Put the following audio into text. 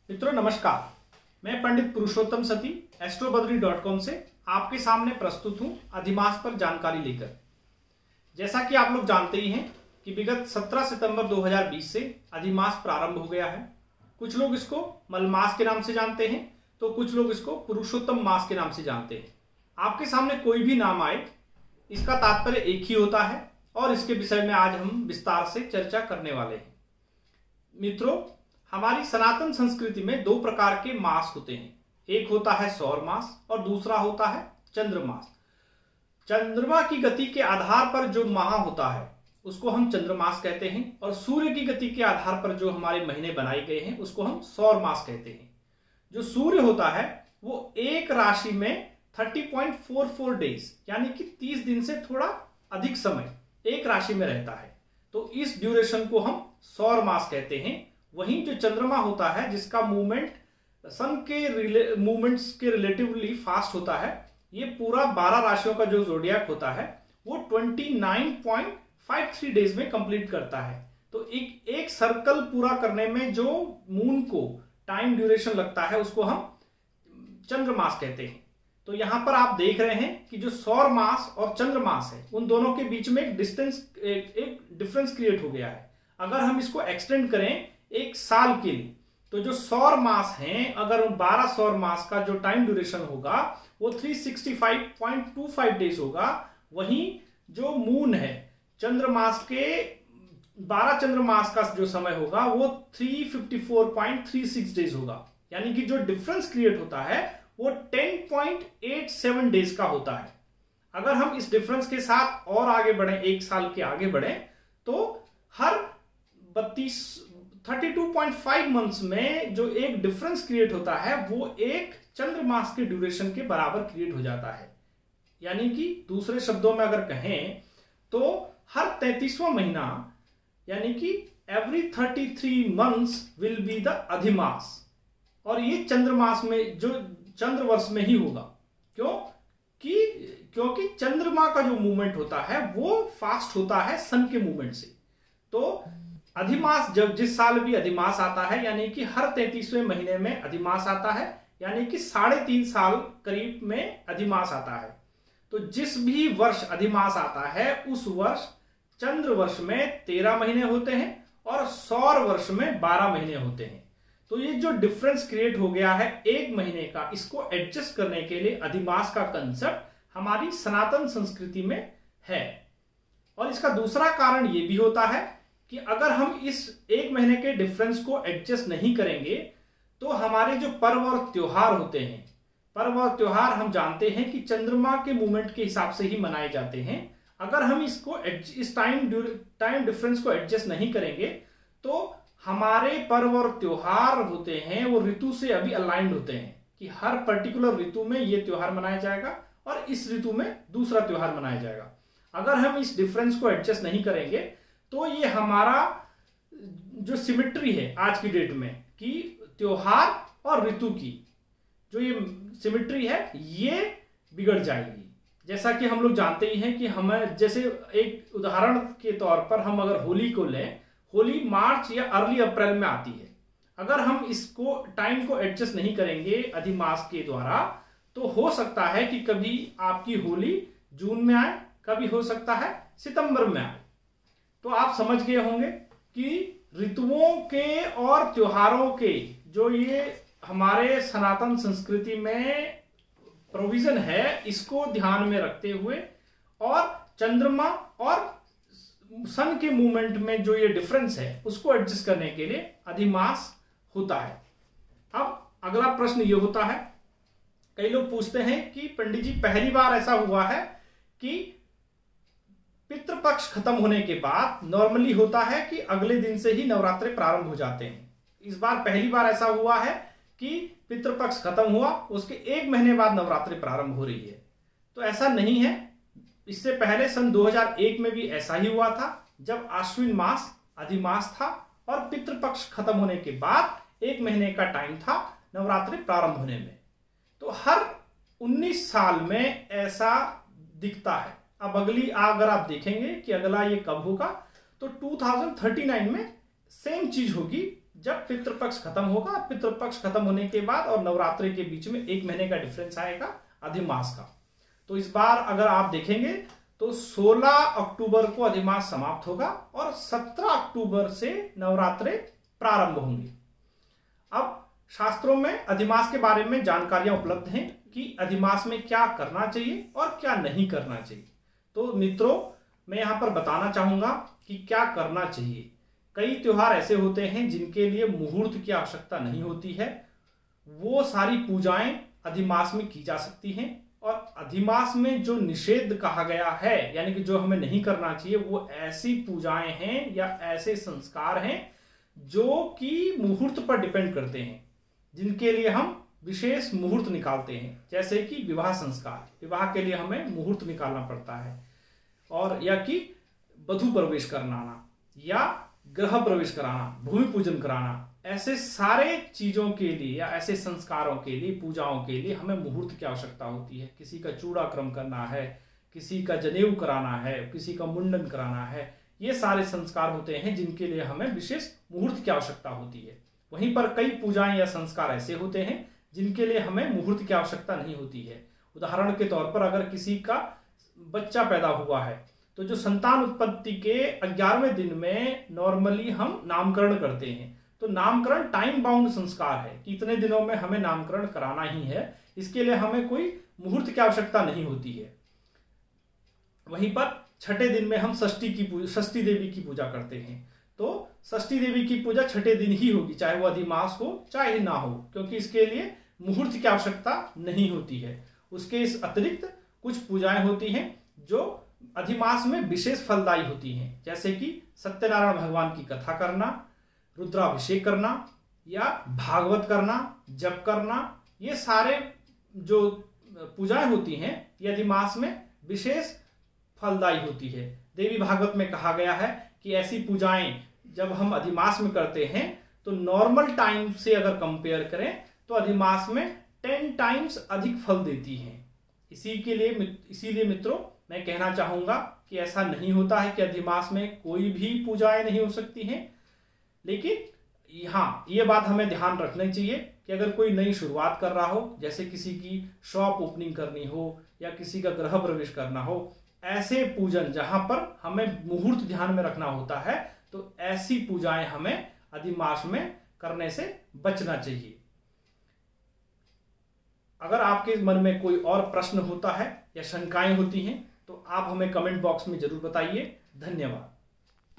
मित्रों नमस्कार, मैं पंडित पुरुषोत्तम सती एस्ट्रोबद्री.com से आपके सामने प्रस्तुत हूं अधिमास पर जानकारी लेकर। जैसा कि आप लोग जानते ही हैं कि विगत 17 सितंबर 2020 से अधिमास प्रारंभ हो गया है। कुछ लोग इसको मलमास के नाम से जानते हैं तो कुछ लोग इसको पुरुषोत्तम मास के नाम से जानते हैं। आपके सामने कोई भी नाम आए, इसका तात्पर्य एक ही होता है और इसके विषय में आज हम विस्तार से चर्चा करने वाले हैं। मित्रों, हमारी सनातन संस्कृति में दो प्रकार के मास होते हैं। एक होता है सौर मास और दूसरा होता है चंद्रमास। चंद्रमा की गति के आधार पर जो माह होता है उसको हम चंद्रमास कहते हैं और सूर्य की गति के आधार पर जो हमारे महीने बनाए गए हैं उसको हम सौर मास कहते हैं। जो सूर्य होता है वो एक राशि में 30.44 डेज यानी कि 30 दिन से थोड़ा अधिक समय एक राशि में रहता है, तो इस ड्यूरेशन को हम सौर मास कहते हैं। वहीं जो चंद्रमा होता है जिसका मूवमेंट सन के मूवमेंट्स के रिलेटिवली फास्ट होता है, ये पूरा 12 राशियों का जो जोडियाक होता है वो 29.53 डेज में कंप्लीट करता है। तो एक सर्कल पूरा करने में जो मून को टाइम ड्यूरेशन लगता है उसको हम चंद्रमास कहते हैं। तो यहां पर आप देख रहे हैं कि जो सौर मास और चंद्रमास है उन दोनों के बीच में एक डिफरेंस क्रिएट हो गया है। अगर हम इसको एक्सटेंड करें एक साल के लिए, तो जो सौर मास हैं, अगर 12 सौर मास का जो टाइम ड्यूरेशन होगा वो 365.25 डेज होगा। वहीं जो मून है चंद्रमास के 12 चंद्रमास का जो समय होगा वो 354.36 डेज होगा। यानी कि जो डिफरेंस क्रिएट होता है वो 10.87 डेज का होता है। अगर हम इस डिफरेंस के साथ और आगे बढ़े, एक साल के आगे बढ़े, तो हर 32.5 मंथ्स में जो एक डिफरेंस क्रिएट होता है वो एक चंद्रमास के ड्यूरेशन के बराबर क्रिएट हो जाता है। यानी कि दूसरे शब्दों में अगर कहें तो हर 33वां महीना यानी कि every 33 months will be the adhimas, और ये चंद्रमास में जो चंद्रवर्ष में ही होगा। क्योंकि चंद्रमा का जो मूवमेंट होता है वो फास्ट होता है सन के मूवमेंट से। तो अधिमास जब जिस साल भी अधिमास आता है यानी कि हर 33वें महीने में अधिमास आता है, यानी कि 3.5 साल करीब में अधिमास आता है। तो जिस भी वर्ष अधिमास आता है उस वर्ष चंद्र वर्ष में 13 महीने होते हैं और सौर वर्ष में 12 महीने होते हैं। तो ये जो डिफरेंस क्रिएट हो गया है एक महीने का, इसको एडजस्ट करने के लिए अधिमास का कंसेप्ट हमारी सनातन संस्कृति में है। और इसका दूसरा कारण ये भी होता है कि अगर हम इस एक महीने के डिफरेंस को एडजस्ट नहीं करेंगे तो हमारे जो पर्व और त्योहार होते हैं, पर्व और त्योहार हम जानते हैं कि चंद्रमा के मूवमेंट के हिसाब से ही मनाए जाते हैं। अगर हम इसको इस टाइम डिफरेंस को एडजस्ट नहीं करेंगे तो हमारे पर्व और त्योहार होते हैं वो ऋतु से अभी अलाइंड होते हैं कि हर पर्टिकुलर ऋतु में ये त्योहार मनाया जाएगा और इस ऋतु में दूसरा त्योहार मनाया जाएगा। अगर हम इस डिफरेंस को एडजस्ट नहीं करेंगे तो ये हमारा जो सिमेट्री है आज की डेट में कि त्योहार और ऋतु की जो ये सिमेट्री है ये बिगड़ जाएगी। जैसा कि हम लोग जानते ही हैं कि हमें, जैसे एक उदाहरण के तौर पर हम अगर होली को लें, होली मार्च या अर्ली अप्रैल में आती है। अगर हम इसको टाइम को एडजस्ट नहीं करेंगे अधिमास के द्वारा तो हो सकता है कि कभी आपकी होली जून में आए, कभी हो सकता है सितंबर में आए। तो आप समझ गए होंगे कि ऋतुओं के और त्योहारों के जो ये हमारे सनातन संस्कृति में प्रोविजन है, इसको ध्यान में रखते हुए और चंद्रमा और सन के मूवमेंट में जो ये डिफरेंस है उसको एडजस्ट करने के लिए अधिमास होता है। अब अगला प्रश्न ये होता है, कई लोग पूछते हैं कि पंडित जी पहली बार ऐसा हुआ है कि पितृपक्ष खत्म होने के बाद नॉर्मली होता है कि अगले दिन से ही नवरात्रे प्रारंभ हो जाते हैं। इस बार पहली बार ऐसा हुआ है कि पितृपक्ष खत्म हुआ उसके एक महीने बाद नवरात्रि प्रारंभ हो रही है। तो ऐसा नहीं है। इससे पहले सन 2001 में भी ऐसा ही हुआ था जब आश्विन मास अधिमास था और पितृपक्ष खत्म होने के बाद एक महीने का टाइम था नवरात्रि प्रारंभ होने में। तो हर 19 साल में ऐसा दिखता है। अब अगली अगर आप देखेंगे कि अगला ये कब होगा तो 2039 में सेम चीज होगी जब पितृपक्ष खत्म होगा, पितृपक्ष खत्म होने के बाद और नवरात्रि के बीच में 1 महीने का डिफरेंस आएगा अधिमास का। तो इस बार अगर आप देखेंगे तो 16 अक्टूबर को अधिमास समाप्त होगा और 17 अक्टूबर से नवरात्रे प्रारंभ होंगे। अब शास्त्रों में अधिमास के बारे में जानकारियां उपलब्ध हैं कि अधिमास में क्या करना चाहिए और क्या नहीं करना चाहिए। तो मित्रों, मैं यहां पर बताना चाहूंगा कि क्या करना चाहिए। कई त्योहार ऐसे होते हैं जिनके लिए मुहूर्त की आवश्यकता नहीं होती है, वो सारी पूजाएं अधिमास में की जा सकती हैं। और अधिमास में जो निषेध कहा गया है, यानी कि जो हमें नहीं करना चाहिए, वो ऐसी पूजाएं हैं या ऐसे संस्कार हैं जो कि मुहूर्त पर डिपेंड करते हैं, जिनके लिए हम विशेष मुहूर्त निकालते हैं। जैसे कि विवाह संस्कार, विवाह के लिए हमें मुहूर्त निकालना पड़ता है, और या कि वधू प्रवेश कराना या गृह प्रवेश कराना, भूमि पूजन कराना, ऐसे सारे चीजों के लिए या ऐसे संस्कारों के लिए, पूजाओं के लिए हमें मुहूर्त की आवश्यकता होती है। किसी का चूड़ाक्रम करना है, किसी का जनेऊ कराना है, किसी का मुंडन कराना है, ये सारे संस्कार होते हैं जिनके लिए हमें विशेष मुहूर्त की आवश्यकता होती है। वहीं पर कई पूजाएं या संस्कार ऐसे होते हैं जिनके लिए हमें मुहूर्त की आवश्यकता नहीं होती है। उदाहरण के तौर पर अगर किसी का बच्चा पैदा हुआ है तो जो संतान उत्पत्ति के 11वें दिन में नॉर्मली हम नामकरण करते हैं। तो नामकरण टाइम बाउंड संस्कार है कि इतने दिनों में हमें नामकरण कराना ही है, इसके लिए हमें कोई मुहूर्त की आवश्यकता नहीं होती है। वहीं पर छठे दिन में हम षष्ठी देवी की पूजा करते हैं। तो षष्ठी देवी की पूजा छठे दिन ही होगी, चाहे वो अधिमास हो चाहे ना हो, क्योंकि इसके लिए मुहूर्त की आवश्यकता नहीं होती है। उसके इस अतिरिक्त कुछ पूजाएं होती हैं जो अधिमास में विशेष फलदायी होती हैं, जैसे कि सत्यनारायण भगवान की कथा करना, रुद्राभिषेक करना या भागवत करना, जप करना। ये सारे जो पूजाएं होती हैं ये अधिमास में विशेष फलदायी होती है। देवी भागवत में कहा गया है कि ऐसी पूजाएं जब हम अधिमास में करते हैं तो नॉर्मल टाइम से अगर कंपेयर करें तो अधिमास में 10 टाइम्स अधिक फल देती हैं। इसीलिए मित्रों, मैं कहना चाहूंगा कि ऐसा नहीं होता है कि अधिमास में कोई भी पूजाएं नहीं हो सकती हैं। लेकिन हाँ, ये बात हमें ध्यान रखनी चाहिए कि अगर कोई नई शुरुआत कर रहा हो, जैसे किसी की शॉप ओपनिंग करनी हो या किसी का गृह प्रवेश करना हो, ऐसे पूजन जहां पर हमें मुहूर्त ध्यान में रखना होता है, तो ऐसी पूजाएं हमें अधिमास में करने से बचना चाहिए। अगर आपके मन में कोई और प्रश्न होता है या शंकाएं होती हैं तो आप हमें कमेंट बॉक्स में जरूर बताइए। धन्यवाद।